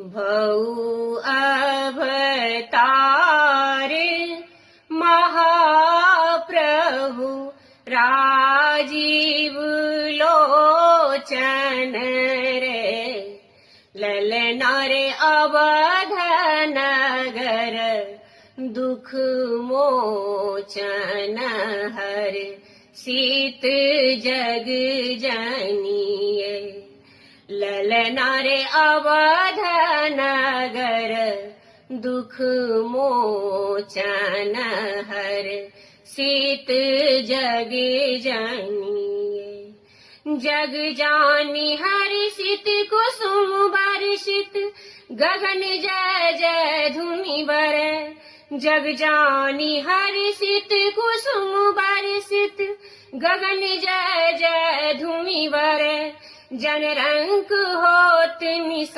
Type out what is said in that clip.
भऊ अवतार महाप्रभु राजीव लोचन रे ललना रे अवध नगर दुख मोचन हर शीत जग जनिए ललना रे अवध नगर दुख मोचन हर शीत जग जनिए जग जानी हर्षित कुसुम बर्षित गगन जय जय धूमि बर जग जानी हर्षित कुसुम बर्षित गगन जय जय धूमि बर जन रंग होत निस